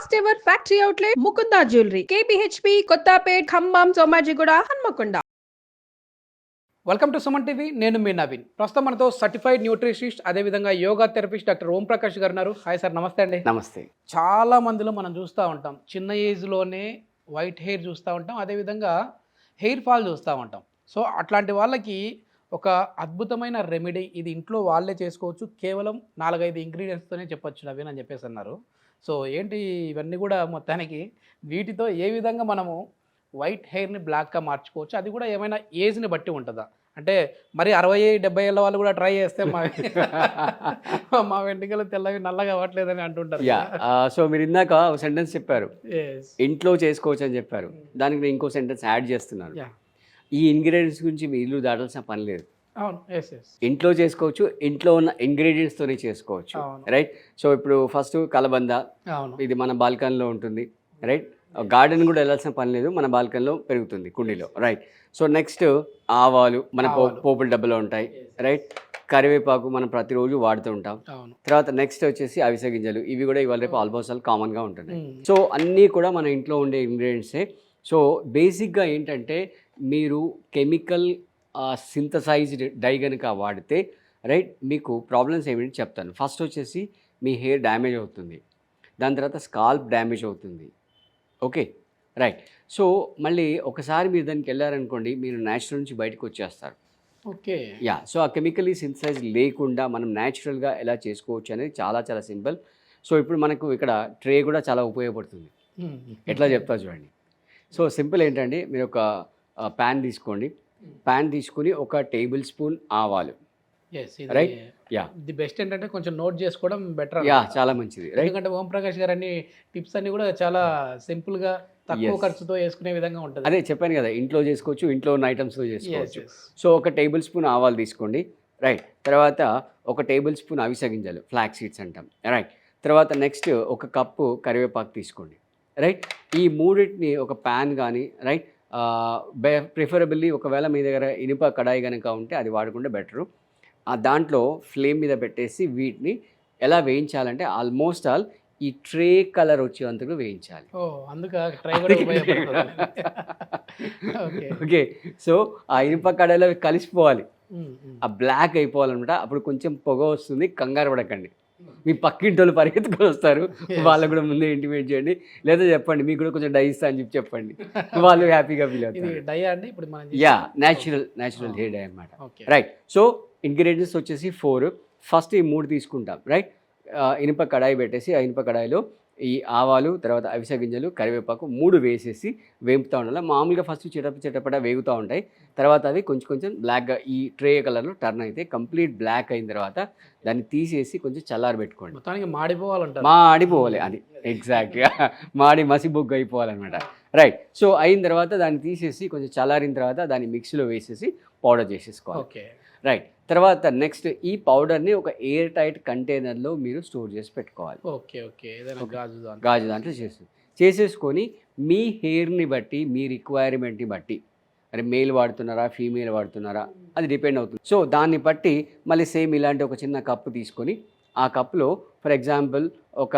First ever factory outlet Mukunda jewellery KPHB Kothapet Khammam Somajiguda Hanamkonda. Welcome to Suman TV. నేను మీ నవీన్. ప్రస్తుతం మనతో సర్టిఫైడ్ న్యూట్రిషనిస్ట్ అదేవిధంగా యోగా థెరపిస్ట్ డాక్టర్ ఓం ప్రకాష్ గారు ఉన్నారు. హాయ్ సార్, నమస్తే అండి. నమస్తే. చాలా మందిలో మనం చూస్తూ ఉంటాం, చిన్న ఏజ్లోనే వైట్ హెయిర్ చూస్తూ ఉంటాం, అదేవిధంగా హెయిర్ ఫాల్ చూస్తూ ఉంటాం. సో అట్లాంటి వాళ్ళకి ఒక అద్భుతమైన రెమెడీ ఇది ఇంట్లో వాళ్ళే చేసుకోవచ్చు, కేవలం 4-5 ఇంగ్రీడియంట్స్తోనే చెప్పొచ్చు నవీన్ అని చెప్పేసి అన్నారు. సో ఏంటి ఇవన్నీ కూడా మొత్తానికి వీటితో ఏ విధంగా మనము వైట్ హెయిర్ని బ్లాక్గా మార్చుకోవచ్చు, అది కూడా ఏమైనా ఏజ్ని బట్టి ఉంటుందా? అంటే మరి 60-70 ఏళ్ళ వాళ్ళు కూడా ట్రై చేస్తే మా వెంట్రుకలు తెల్లవి నల్లగా అవ్వట్లేదని అంటుంటారు. సో మీరు ఇందాక ఒక సెంటెన్స్ చెప్పారు, ఇంట్లో చేసుకోవచ్చు అని చెప్పారు. దానికి నేను ఇంకో సెంటెన్స్ యాడ్ చేస్తున్నాను. ఈ ఇంగ్రీడియంట్స్ గురించి మీ ఇల్లు దాటాల్సిన పని లేదు. అవును, ఇంట్లో చేసుకోవచ్చు, ఇంట్లో ఉన్న ఇంగ్రీడియంట్స్తోనే చేసుకోవచ్చు. రైట్. సో ఇప్పుడు ఫస్ట్ కలబంద, ఇది మన బాల్కనీలో ఉంటుంది. రైట్. గార్డెన్ కూడా వెళ్ళాల్సిన పని లేదు, మన బాల్కనీలో పెరుగుతుంది కుండీలో. రైట్. సో నెక్స్ట్ ఆవాలు మన పోపుల డబ్బాలో ఉంటాయి. రైట్. కరివేపాకు మనం ప్రతిరోజు వాడుతూ ఉంటాం. తర్వాత నెక్స్ట్ వచ్చేసి అవిసె గింజలు, ఇవి కూడా ఇవాళ రేపు ఆల్మోస్ట్ ఆల్ కామన్గా ఉంటున్నాయి. సో అన్నీ కూడా మన ఇంట్లో ఉండే ఇంగ్రీడియంట్సే. సో బేసిక్గా ఏంటంటే మీరు కెమికల్ సింథసైజ్డ్ డై కనుక వాడితే రైట్ మీకు ప్రాబ్లమ్స్ ఏమిటి చెప్తాను. ఫస్ట్ వచ్చేసి మీ హెయిర్ డ్యామేజ్ అవుతుంది, దాని తర్వాత స్కాల్ప్ డ్యామేజ్ అవుతుంది. Okay, right. సో మళ్ళీ ఒకసారి మీరు దానికి వెళ్ళారనుకోండి, మీరు న్యాచురల్ నుంచి బయటకు వచ్చేస్తారు. ఓకే, సో ఆ కెమికలీ సింథసైజ్ లేకుండా మనం న్యాచురల్గా ఎలా చేసుకోవచ్చు అనేది చాలా చాలా సింపుల్. సో ఇప్పుడు మనకు ఇక్కడ ట్రే కూడా చాలా ఉపయోగపడుతుంది. ఎట్లా చెప్తా చూడండి. సో సింపుల్ ఏంటంటే, మీరు ఒక ప్యాన్ తీసుకోండి. ప్యాన్ తీసుకుని 1 టేబుల్ స్పూన్ ఆవాలు. రైట్. ది బెస్ట్ ఏంటంటే కొంచెం నోట్ చేసుకోవడం బెటర్. చాలా మంచిది. ఎందుకంటే ఓం ప్రకాష్ గారు అన్ని టిప్స్ అన్ని కూడా చాలా సింపుల్గా తక్కువ ఖర్చుతో వేసుకునే విధంగా ఉంటుంది. అదే చెప్పాను కదా, ఇంట్లో చేసుకోవచ్చు, ఇంట్లో ఉన్న ఐటమ్స్తో చేసుకోవచ్చు. సో 1 టేబుల్ స్పూన్ ఆవాలు తీసుకోండి. రైట్. తర్వాత 1 టేబుల్ స్పూన్ అవిసె గింజలు, ఫ్లాక్ సీడ్స్ అంటాం. రైట్. తర్వాత నెక్స్ట్ 1 కప్పు కరివేపాకు తీసుకోండి. రైట్. ఈ మూడింటిని ఒక ప్యాన్ కానీ రైట్ ప్రిఫరబుల్లీ ఒకవేళ మీ దగ్గర ఇనుప కడాయి కనుక ఉంటే అది వాడకుండా బెటరు. దాంట్లో ఫ్లేమ్ మీద పెట్టేసి వీటిని ఎలా వేయించాలంటే ఆల్మోస్ట్ ఆల్ ఈ ట్రే కలర్ వచ్చేంతకు వేయించాలి. ఓకే. సో ఆ ఇనుప కడాయిలో కలిసిపోవాలి, ఆ బ్లాక్ అయిపోవాలన్నమాట. అప్పుడు కొంచెం పొగ వస్తుంది, కంగారు పడకండి. మీ పక్కింటి వాళ్ళు పరిగెత్తుకొని వస్తారు, వాళ్ళకు కూడా ముందే ఇంటిమేట్ చేయండి, లేదా చెప్పండి మీకు కూడా కొంచెం డై ఇస్తా అని చెప్పండి, వాళ్ళు హ్యాపీగా ఫీల్ అవుతారు. న్యాచురల్ హెయిర్ డై అన్నమాట. రైట్. సో ఇంగ్రీడియంట్స్ వచ్చేసి 4. ఫస్ట్ ఈ 3 తీసుకుంటాం. రైట్. ఇనుప కడాయి పెట్టేసి ఆ ఇనుప కడాయిలో ఈ ఆవాలు, తర్వాత అవిసె గింజలు, కరివేపాకు 3 వేసేసి వేపుతూ ఉండాలి. మామూలుగా ఫస్ట్ చిటపట వేగుతూ ఉంటాయి. తర్వాత అవి కొంచెం బ్లాక్గా ఈ ట్రే కలర్లో టర్న్ అయితే కంప్లీట్ బ్లాక్ అయిన తర్వాత దాన్ని తీసేసి కొంచెం చల్లారబెట్టుకోండి. మొత్తానికి మాడిపోవాలి అది ఎగ్జాక్ట్గా మసిబొగ్గు అయిపోవాలన్నమాట. రైట్. సో అయిన తర్వాత దాన్ని తీసేసి కొంచెం చల్లారిన తర్వాత దాన్ని మిక్సీలో వేసేసి పౌడర్ చేసేసుకోవాలి. రైట్. తర్వాత నెక్స్ట్ ఈ పౌడర్ని ఒక ఎయిర్ టైట్ కంటైనర్లో మీరు స్టోర్ చేసి పెట్టుకోవాలి. గాజు దాంట్లో చేసేసుకొని మీ హెయిర్ని బట్టి, మీ రిక్వైర్మెంట్ని బట్టి, అరే మేల్ వాడుతున్నారా ఫీమేల్ వాడుతున్నారా అది డిపెండ్ అవుతుంది. సో దాన్ని బట్టి మళ్ళీ సేమ్ ఇలాంటి ఒక చిన్న కప్పు తీసుకొని ఆ కప్పులో ఫర్ ఎగ్జాంపుల్ ఒక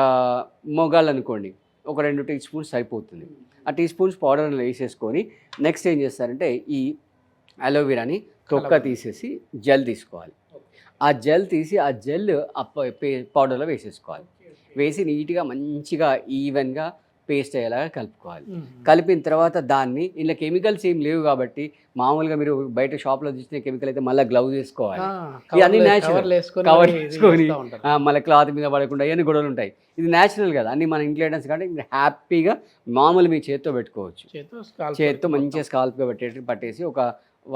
మొగాళ్ళు అనుకోండి, ఒక 2 టీ స్పూన్స్ సరిపోతుంది. ఆ టీ స్పూన్స్ పౌడర్ని వేసేసుకొని నెక్స్ట్ ఏం చేస్తారంటే ఈ అలోవెరాని తొక్క తీసేసి జెల్ తీసుకోవాలి. ఆ జెల్ తీసి ఆ జెల్ పౌడర్లో వేసేసుకోవాలి. వేసి నీట్గా మంచిగా ఈవెన్గా పేస్ట్ అయ్యేలాగా కలుపుకోవాలి. కలిపిన తర్వాత దాన్ని ఇలా కెమికల్స్ ఏం లేవు కాబట్టి మామూలుగా మీరు బయట షాప్లో తీసుకునే కెమికల్ అయితే మళ్ళీ గ్లౌజ్ వేసుకోవాలి. ఇవన్నీ న్యాచురల్, కవర్ వేసుకొని మళ్ళీ క్లాత్ మీద పడకుండా ఇవన్నీ గొడవలు ఉంటాయి. ఇది న్యాచురల్ కదా, అన్ని మన ఇంగ్రీడియంట్స్ కాబట్టి మీరు హ్యాపీగా మామూలు మీ చేత్తో పెట్టుకోవచ్చు. చేత్తో మంచిగా స్కాల్ప్గా పట్టేసి ఒక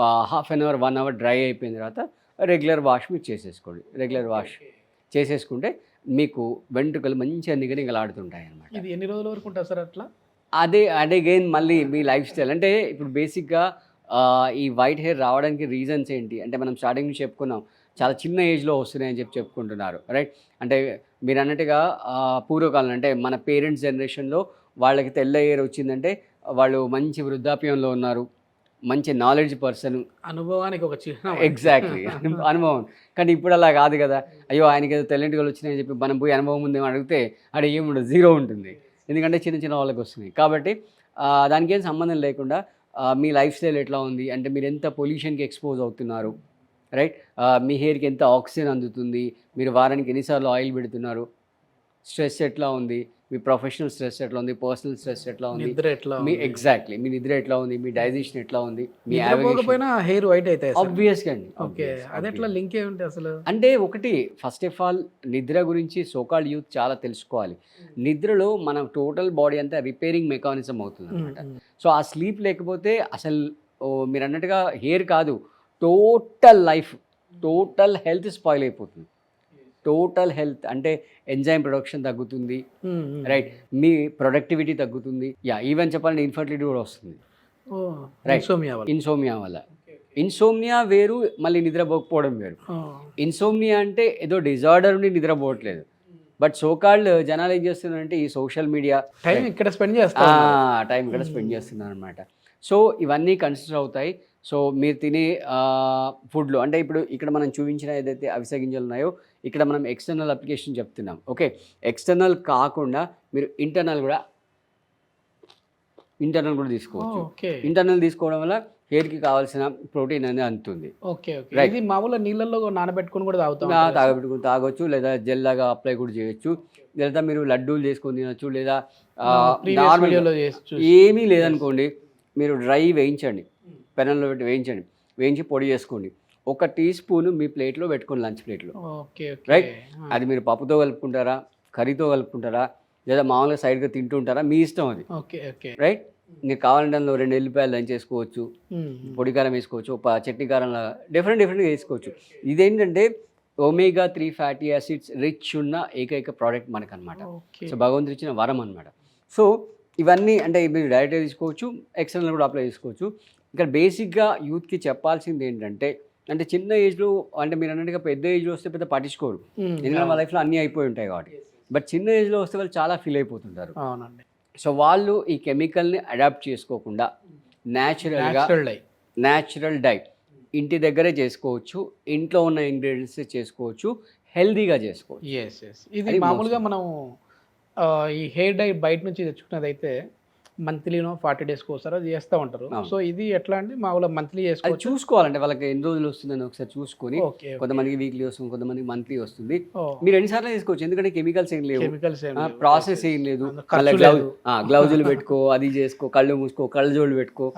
½ అన్ అవర్ 1 అవర్ డ్రై అయిపోయిన తర్వాత రెగ్యులర్ వాష్ మీరు చేసేసుకోండి. రెగ్యులర్ వాష్ చేసేసుకుంటే మీకు వెంట్రుకలు మంచిగా నిగనిగలాడుతుంటాయి అన్నమాట. ఇది ఎన్ని రోజుల వరకు ఉంటుంది సార్ అట్లా? అదే అగైన్ మళ్ళీ మీ లైఫ్ స్టైల్. అంటే ఇప్పుడు బేసిక్గా ఈ వైట్ హెయిర్ రావడానికి రీజన్స్ ఏంటి అంటే, మనం స్టార్టింగ్ నుంచి చెప్పుకున్నాం, చాలా చిన్న ఏజ్లో వస్తున్నాయని చెప్పుకుంటున్నారు. రైట్. అంటే మీరు అన్నట్టుగా పూర్వకాలం అంటే మన పేరెంట్స్ జనరేషన్లో వాళ్ళకి తెల్ల హెయిర్ వచ్చిందంటే వాళ్ళు మంచి వృద్ధాప్యంలో ఉన్నారు, మంచి నాలెడ్జ్ పర్సన్, అనుభవానికి ఒక చిహ్నం. ఎగ్జాక్ట్లీ అనుభవం. కానీ ఇప్పుడు అలా కాదు కదా, అయ్యో ఆయనకి ఏదో తెల్లెంటికలు వచ్చినాయని చెప్పి మనం పోయి అనుభవం ఉందేమో అడిగితే అక్కడ ఏముండదు, 0 ఉంటుంది. ఎందుకంటే చిన్న చిన్న వాళ్ళకి వస్తున్నాయి. కాబట్టి దానికి ఏం సంబంధం లేకుండా మీ లైఫ్ స్టైల్ ఎట్లా ఉంది, అంటే మీరు ఎంత పొల్యూషన్కి ఎక్స్పోజ్ అవుతున్నారు, రైట్, మీ హెయిర్కి ఎంత ఆక్సిజన్ అందుతుంది, మీరు వారానికి ఎన్నిసార్లు ఆయిల్ పెడుతున్నారు, స్ట్రెస్ ఎట్లా ఉంది, మీ ప్రొఫెషనల్ స్ట్రెస్ ఎట్లా ఉంది, పర్సనల్ స్ట్రెస్ ఎట్లా ఉంది, నిద్ర ఎట్లా మీ ఎగ్జాక్ట్లీ మీ నిద్ర ఎట్లా ఉంది, మీ డైజెషన్ ఎట్లా ఉంది, మీ పోకపోయినా హెయిర్ వైట్ అయితే ఆబ్వియస్గా అండి. ఓకే, అది ఎట్లా లింక్ ఏమిటి అసలు? అంటే ఒకటి ఫస్ట్ ఆఫ్ ఆల్ నిద్ర గురించి సోకాల్డ్ యూత్ చాలా తెలుసుకోవాలి. నిద్రలో మన టోటల్ బాడీ అంతా రిపేరింగ్ మెకానిజం అవుతుంది అనమాట. సో ఆ స్లీప్ లేకపోతే అసలు మీరు అన్నట్టుగా హెయిర్ కాదు, total life, total health spoil అయిపోతుంది. టోటల్ హెల్త్ అంటే ఎంజైమ్ ప్రొడక్షన్ తగ్గుతుంది, రైట్, మీ ప్రొడక్టివిటీ తగ్గుతుంది, ఈవెన్ చెప్పాలంటే ఇన్ఫర్టిలిటీ కూడా వస్తుంది, రైట్, ఇన్సోమియా వల్ల. ఇన్సోమియా వేరు, మళ్ళీ నిద్రపోకపోవడం వేరు. ఇన్సోమియా అంటే ఏదో డిజార్డర్ ఉండి నిద్రపోవట్లేదు. బట్ సోకాల్డ్ జనాలు ఏం చేస్తున్నారంటే ఈ సోషల్ మీడియా టైం ఇక్కడ స్పెండ్ చేస్తున్నారు అనమాట. సో ఇవన్నీ కన్సిడర్ అవుతాయి. సో మీరు తినే ఫుడ్లో అంటే ఇప్పుడు ఇక్కడ మనం చూపించిన ఏదైతే అవిసె గింజలు ఉన్నాయో ఇక్కడ మనం ఎక్స్టర్నల్ అప్లికేషన్ చెప్తున్నాం. ఓకే, ఎక్స్టర్నల్ కాకుండా మీరు ఇంటర్నల్ కూడా తీసుకోవచ్చు. ఇంటర్నల్ తీసుకోవడం వల్ల హెయిర్కి కావాల్సిన ప్రోటీన్ అనేది అందుతుంది. ఓకే, ఇది మామూలుగా నీళ్ళల్లో నానబెట్టుకుని కూడా తాగొచ్చు, లేదా జెల్ లాగా అప్లై కూడా చేయొచ్చు, లేదా మీరు లడ్డూలు చేసుకొని తినొచ్చు, లేదా ఏమీ లేదనుకోండి మీరు డ్రై వేయించండి, పెనంలో పెట్టి వేయించి పొడి చేసుకోండి. 1 టీ స్పూన్ మీ ప్లేట్లో పెట్టుకోండి, లంచ్ ప్లేట్లో, రైట్. అది మీరు పప్పుతో కలుపుకుంటారా, కర్రీతో కలుపుకుంటారా, లేదా మామూలుగా సైడ్గా తింటుంటారా, మీ ఇష్టం అది, రైట్. మీరు కావాలంటే అందులో 2 ఎల్లిపాయలు దంచేసుకోవచ్చు, పొడి కారం వేసుకోవచ్చు, చట్నీ కారం లాగా డిఫరెంట్గా వేసుకోవచ్చు. ఇదేంటంటే ఒమేగా 3 ఫ్యాటీ యాసిడ్స్ రిచ్ ఉన్న ఏకైక ప్రోడక్ట్ మనకు అనమాట. సో భగవంతుడు ఇచ్చిన వరం అనమాట. సో ఇవన్నీ అంటే మీరు డైరెక్ట్గా తీసుకోవచ్చు, ఎక్స్టర్నల్ కూడా అప్లై చేసుకోవచ్చు. ఇక్కడ బేసిక్గా యూత్కి చెప్పాల్సింది ఏంటంటే, అంటే చిన్న ఏజ్లో అంటే మీరు అన్నట్టుగా పెద్ద ఏజ్లో వస్తే పెద్ద పట్టించుకోరు, ఎందుకంటే వాళ్ళ లైఫ్లో అన్నీ అయిపోయి ఉంటాయి కాబట్టి. బట్ చిన్న ఏజ్లో వస్తే వాళ్ళు చాలా ఫీల్ అయిపోతుంటారు. అవునండి. సో వాళ్ళు ఈ కెమికల్ని అడాప్ట్ చేసుకోకుండా న్యాచురల్ డైట్ ఇంటి దగ్గరే చేసుకోవచ్చు, ఇంట్లో ఉన్న ఇంగ్రీడియంట్స్ చేసుకోవచ్చు, హెల్దీగా చేసుకోవచ్చు. ఇది మామూలుగా మనం ఈ హెయిర్ డై బయట నుంచి తెచ్చుకున్నది అయితే మంత్లీనో 40 డేస్కి ఒకసారి అది చేస్తూ ఉంటారు. సో ఇది ఎట్లా అంటే మామూలుగా మంత్లీ చేసుకోవచ్చు. చూసుకోవాలంటే వాళ్ళకి ఎన్ని రోజులు వస్తుందని ఒకసారి చూసుకొని, కొంతమందికి వీక్లీ వస్తుంది, కొంతమందికి మంత్లీ వస్తుంది. మీరు ఎన్నిసార్లు చేసుకోవచ్చు, ఎందుకంటే కెమికల్స్ ఏం లేవు, ప్రాసెస్ ఏం లేదు. గ్లౌజులు పెట్టుకో, అది చేసుకో, కళ్ళు మూసుకో, కళ్ళజోళ్ళు పెట్టుకో,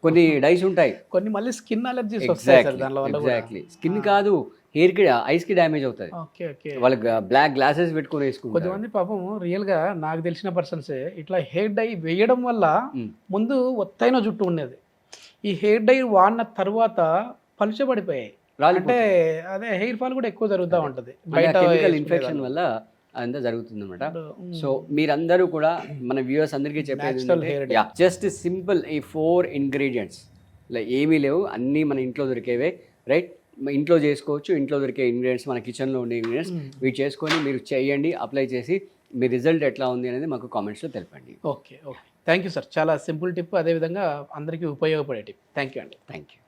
కొన్ని డైస్ ఉంటాయి, కొన్ని మళ్ళీ స్కిన్ అలర్జీస్. ఎగ్జాక్ట్లీ, స్కిన్ కాదు హెయిర్కి ఐస్కి డ్యామేజ్ అవుతుంది. వాళ్ళకి బ్లాక్ గ్లాసెస్ పెట్టుకొని వేసుకుంటారు. కొంతమంది పాపం రియల్గా నాకు తెలిసిన పర్సన్సే ఇట్లా హెయిర్ డై వేయడం వల్ల ముందు ఒత్తైన జుట్టు ఉండేది, ఈ హెయిర్ డై వాడిన తర్వాత పలుచబడిపోయాయి. అంటే అదే హెయిర్ ఫాల్ కూడా ఎక్కువ జరుగుతూ ఉంటుంది, కెమికల్ ఇన్ఫెక్షన్ వల్ల అంతా జరుగుతుంది అనమాట. సో మీరందరూ కూడా మన వ్యూవర్స్ అందరికీ చెప్పేది జస్ట్ సింపుల్ ఈ 4 ఇంగ్రీడియంట్స్ ఇలా ఏమీ లేవు, అన్నీ మన ఇంట్లో దొరికేవే, రైట్. ఇంట్లో చేసుకోవచ్చు, ఇంట్లో దొరికే ఇంగ్రీడియంట్స్, మన కిచెన్లో ఉండే ఇంగ్రీడియంట్స్ వీటి చేసుకొని మీరు చేయండి, అప్లై చేసి మీ రిజల్ట్ ఎట్లా ఉంది అనేది మాకు కామెంట్స్లో తెలపండి. Okay, thank you sir. చాలా సింపుల్ టిప్, అదేవిధంగా అందరికీ ఉపయోగపడే టిప్. థ్యాంక్ యూ అండి. Thank you.